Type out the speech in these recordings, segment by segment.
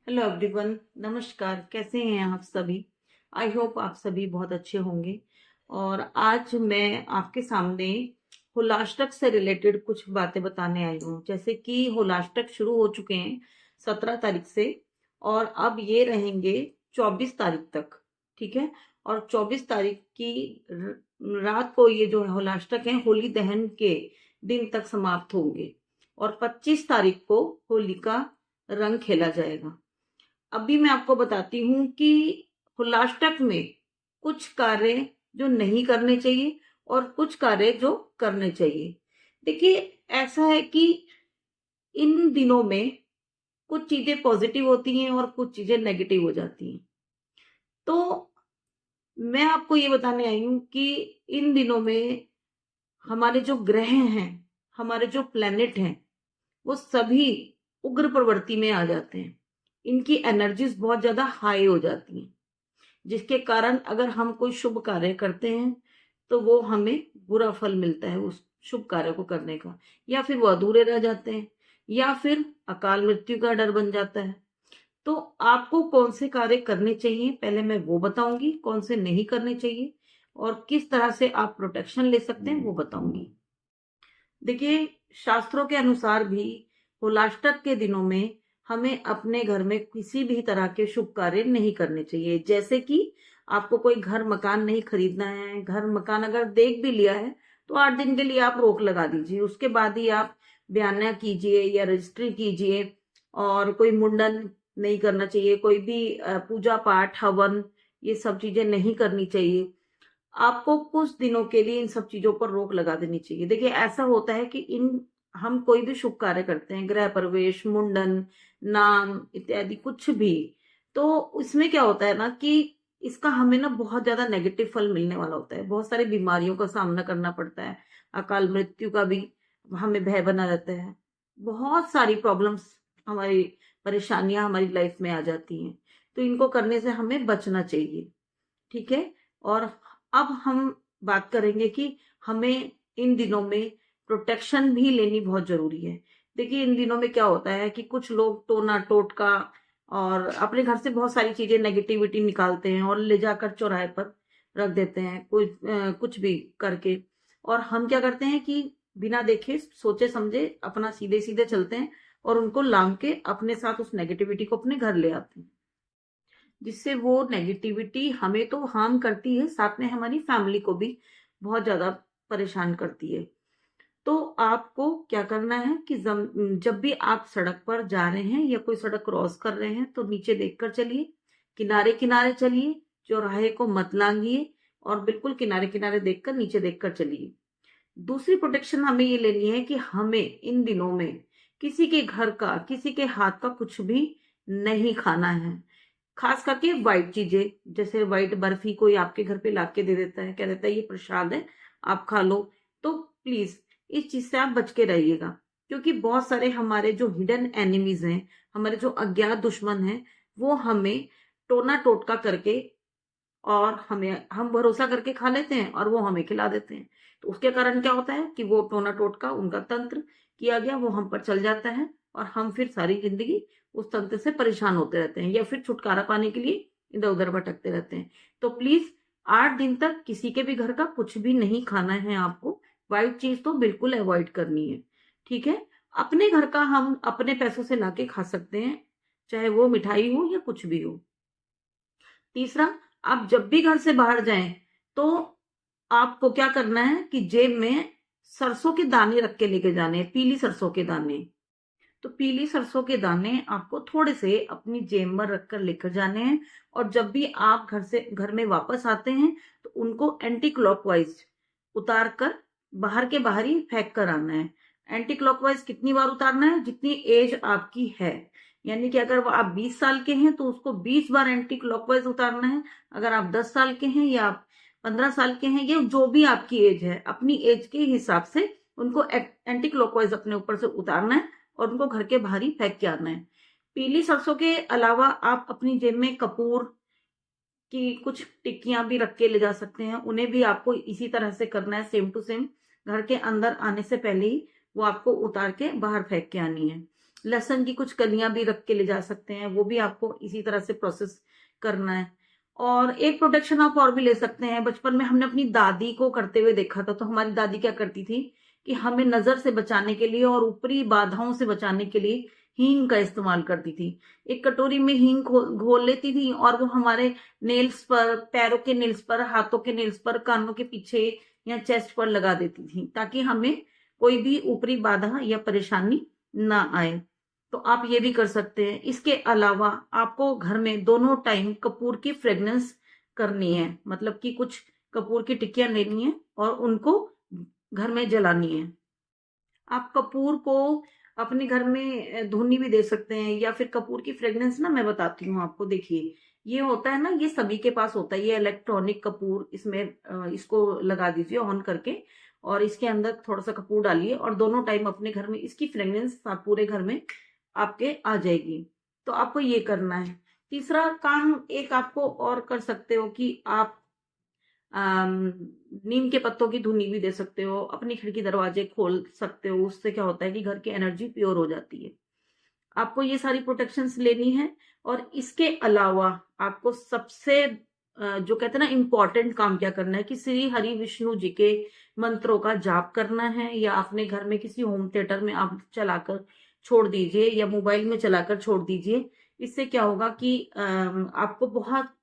Hello everyone, नमस्कार। कैसे हैं आप सभी? आई होप आप सभी बहुत अच्छे होंगे। और आज मैं आपके सामने होलाष्टक से रिलेटेड कुछ बातें बताने आई हूँ। जैसे कि होलाष्टक शुरू हो चुके हैं 17 तारीख से, और अब ये रहेंगे 24 तारीख तक। ठीक है। और 24 तारीख की रात को ये जो है होलाष्टक है होली दहन के दिन तक समाप्त होंगे। और 25 तारीख को होली का रंग खेला जाएगा। अभी मैं आपको बताती हूँ कि हुलाष्टक में कुछ कार्य जो नहीं करने चाहिए और कुछ कार्य जो करने चाहिए। देखिए, ऐसा है कि इन दिनों में कुछ चीजें पॉजिटिव होती हैं और कुछ चीजें नेगेटिव हो जाती हैं। तो मैं आपको ये बताने आई हूँ कि इन दिनों में हमारे जो ग्रह हैं, हमारे जो प्लेनेट हैं, वो सभी उग्र प्रवृत्ति में आ जाते हैं। इनकी एनर्जीज बहुत ज्यादा हाई हो जाती हैं, जिसके कारण अगर हम कोई शुभ कार्य करते हैं तो वो हमें बुरा फल मिलता है उस शुभ कार्य को करने का, या फिर वो अधूरे रह जाते हैं, या फिर अकाल मृत्यु का डर बन जाता है। तो आपको कौन से कार्य करने चाहिए पहले मैं वो बताऊंगी, कौन से नहीं करने चाहिए और किस तरह से आप प्रोटेक्शन ले सकते हैं वो बताऊंगी। देखिए, शास्त्रों के अनुसार भी होलाष्टक के दिनों में हमें अपने घर में किसी भी तरह के शुभ कार्य नहीं करने चाहिए। जैसे कि आपको कोई घर मकान नहीं खरीदना है, घर मकान अगर देख भी लिया है तो 8 दिन के लिए आप रोक लगा दीजिए, उसके बाद ही आप बयाना कीजिए या रजिस्ट्री कीजिए। और कोई मुंडन नहीं करना चाहिए, कोई भी पूजा पाठ हवन, ये सब चीजें नहीं करनी चाहिए। आपको कुछ दिनों के लिए इन सब चीजों पर रोक लगा देनी चाहिए। देखिए, ऐसा होता है कि इन हम कोई भी शुभ कार्य करते हैं, गृह प्रवेश, मुंडन, नाम इत्यादि कुछ भी, तो इसमें क्या होता है ना कि इसका हमें ना बहुत ज्यादा नेगेटिव फल मिलने वाला होता है। बहुत सारी बीमारियों का सामना करना पड़ता है, अकाल मृत्यु का भी हमें भय बना रहता है। बहुत सारी प्रॉब्लम्स, हमारी परेशानियां हमारी लाइफ में आ जाती हैं। तो इनको करने से हमें बचना चाहिए। ठीक है। और अब हम बात करेंगे कि हमें इन दिनों में प्रोटेक्शन भी लेनी बहुत जरूरी है। देखिए, इन दिनों में क्या होता है कि कुछ लोग टोना टोटका और अपने घर से बहुत सारी चीजें नेगेटिविटी निकालते हैं और ले जाकर चौराहे पर रख देते हैं, कोई कुछ भी करके। और हम क्या करते हैं कि बिना देखे सोचे समझे अपना सीधे सीधे चलते हैं और उनको लांग के अपने साथ उस नेगेटिविटी को अपने घर ले आते हैं, जिससे वो नेगेटिविटी हमें तो हार्म करती है, साथ में हमारी फैमिली को भी बहुत ज्यादा परेशान करती है। तो आपको क्या करना है कि जब भी आप सड़क पर जा रहे हैं या कोई सड़क क्रॉस कर रहे हैं तो नीचे देखकर चलिए, किनारे किनारे चलिए, चौराहे को मत लांघिए, और बिल्कुल किनारे किनारे देखकर, नीचे देखकर चलिए। दूसरी प्रोटेक्शन हमें ये लेनी है कि हमें इन दिनों में किसी के घर का, किसी के हाथ का कुछ भी नहीं खाना है। खास करके व्हाइट चीजें, जैसे व्हाइट बर्फी कोई आपके घर पे लाके दे देता है, कह देता है ये प्रसाद है, आप खा लो, तो प्लीज इस चीज से आप बच के रहिएगा। क्योंकि बहुत सारे हमारे जो हिडन एनिमीज हैं, हमारे जो अज्ञात दुश्मन हैं, वो हमें टोना टोटका करके और हमें हम भरोसा करके खा लेते हैं और वो हमें खिला देते हैं। तो उसके कारण क्या होता है कि वो टोना टोटका, उनका तंत्र किया गया, वो हम पर चल जाता है और हम फिर सारी जिंदगी उस तंत्र से परेशान होते रहते हैं या फिर छुटकारा पाने के लिए इधर उधर भटकते रहते हैं। तो प्लीज 8 दिन तक किसी के भी घर का कुछ भी नहीं खाना है आपको। व्हाइट चीज तो बिल्कुल अवॉइड करनी है। ठीक है। अपने घर का हम अपने पैसों से लाके खा सकते हैं, चाहे वो मिठाई हो या कुछ भी हो। तीसरा, आप जब भी घर से बाहर जाएं तो आपको क्या करना है कि जेब में सरसों के दाने रख के लेके जाने हैं, पीली सरसों के दाने। तो पीली सरसों के दाने आपको थोड़े से अपनी जेब में रखकर लेकर जाने हैं। और जब भी आप घर में वापस आते हैं तो उनको एंटी क्लॉकवाइज उतार कर बाहर के बाहर ही फेंक कर आना है। एंटी क्लॉकवाइज कितनी बार उतारना है? जितनी एज आपकी है। यानी कि अगर वो आप 20 साल के हैं तो उसको 20 बार एंटी क्लॉकवाइज उतारना है। अगर आप 10 साल के हैं या आप 15 साल के हैं, ये जो भी आपकी एज है, अपनी एज के हिसाब से उनको एंटी क्लॉकवाइज अपने ऊपर से उतारना है और उनको घर के बाहर ही फेंक के आना है। पीली सरसों के अलावा आप अपनी जेब में कपूर की कुछ टिक्कियां भी रख के ले जा सकते हैं, उन्हें भी आपको इसी तरह से करना है, सेम टू सेम। घर के अंदर आने से पहले ही वो आपको उतार के बाहर फेंक के आनी है। लहसुन की कुछ कलियां भी रख के ले जा सकते हैं, वो भी आपको इसी तरह से प्रोसेस करना है। और एक प्रोटेक्शन आप और भी ले सकते हैं। बचपन में हमने अपनी दादी को करते हुए देखा था, तो हमारी दादी क्या करती थी कि हमें नजर से बचाने के लिए और ऊपरी बाधाओं से बचाने के लिए हींग का इस्तेमाल करती थी। एक कटोरी में हींग घोल लेती थी और वो हमारे नेल्स पर, पैरों के नेल्स पर, हाथों के नेल्स पर, कानों के पीछे या चेस्ट पर लगा देती थी, ताकि हमें कोई भी ऊपरी बाधा या परेशानी ना आए। तो आप ये भी कर सकते हैं। इसके अलावा आपको घर में दोनों टाइम कपूर की फ्रेग्रेंस करनी है, मतलब कि कुछ कपूर की टिक्कियां लेनी है और उनको घर में जलानी है। आप कपूर को अपने घर में धुनी भी दे सकते हैं, या फिर कपूर की फ्रेग्रेंस ना मैं बताती हूँ आपको। देखिए, ये होता है ना, ये सभी के पास होता है, ये इलेक्ट्रॉनिक कपूर। इसमें इसको लगा दीजिए ऑन करके, और इसके अंदर थोड़ा सा कपूर डालिए और दोनों टाइम अपने घर में इसकी फ्रेग्रेंस पूरे घर में आपके आ जाएगी। तो आपको ये करना है। तीसरा काम एक आपको और कर सकते हो कि आप नीम के पत्तों की धुनी भी दे सकते हो, अपनी खिड़की दरवाजे खोल सकते हो। उससे क्या होता है कि घर की एनर्जी प्योर हो जाती है। आपको ये सारी प्रोटेक्शंस लेनी है। और इसके अलावा आपको सबसे जो कहते हैं ना इम्पोर्टेंट काम क्या करना है कि श्री हरि विष्णु जी के मंत्रों का जाप करना है, या अपने घर में किसी होम थिएटर में आप चलाकर छोड़ दीजिए, या मोबाइल में चलाकर छोड़ दीजिए। इससे क्या होगा कि आपको बहुत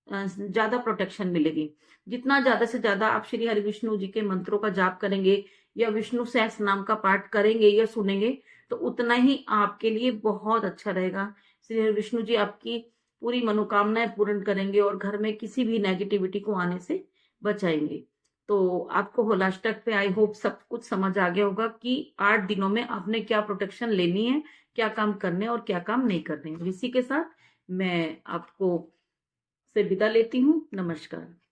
ज्यादा प्रोटेक्शन मिलेगी। जितना ज्यादा से ज्यादा आप श्री हरि विष्णु जी के मंत्रों का जाप करेंगे, या विष्णु सहस्त्र नाम का पाठ करेंगे या सुनेंगे, तो उतना ही आपके लिए बहुत अच्छा रहेगा। श्री हरि विष्णु जी आपकी पूरी मनोकामनाएं पूर्ण करेंगे और घर में किसी भी नेगेटिविटी को आने से बचाएंगे। तो आपको होलाष्टक पे आई होप सब कुछ समझ आ गया होगा कि 8 दिनों में आपने क्या प्रोटेक्शन लेनी है, क्या काम करने और क्या काम नहीं करने। इसी के साथ मैं आपको से विदा लेती हूँ। नमस्कार।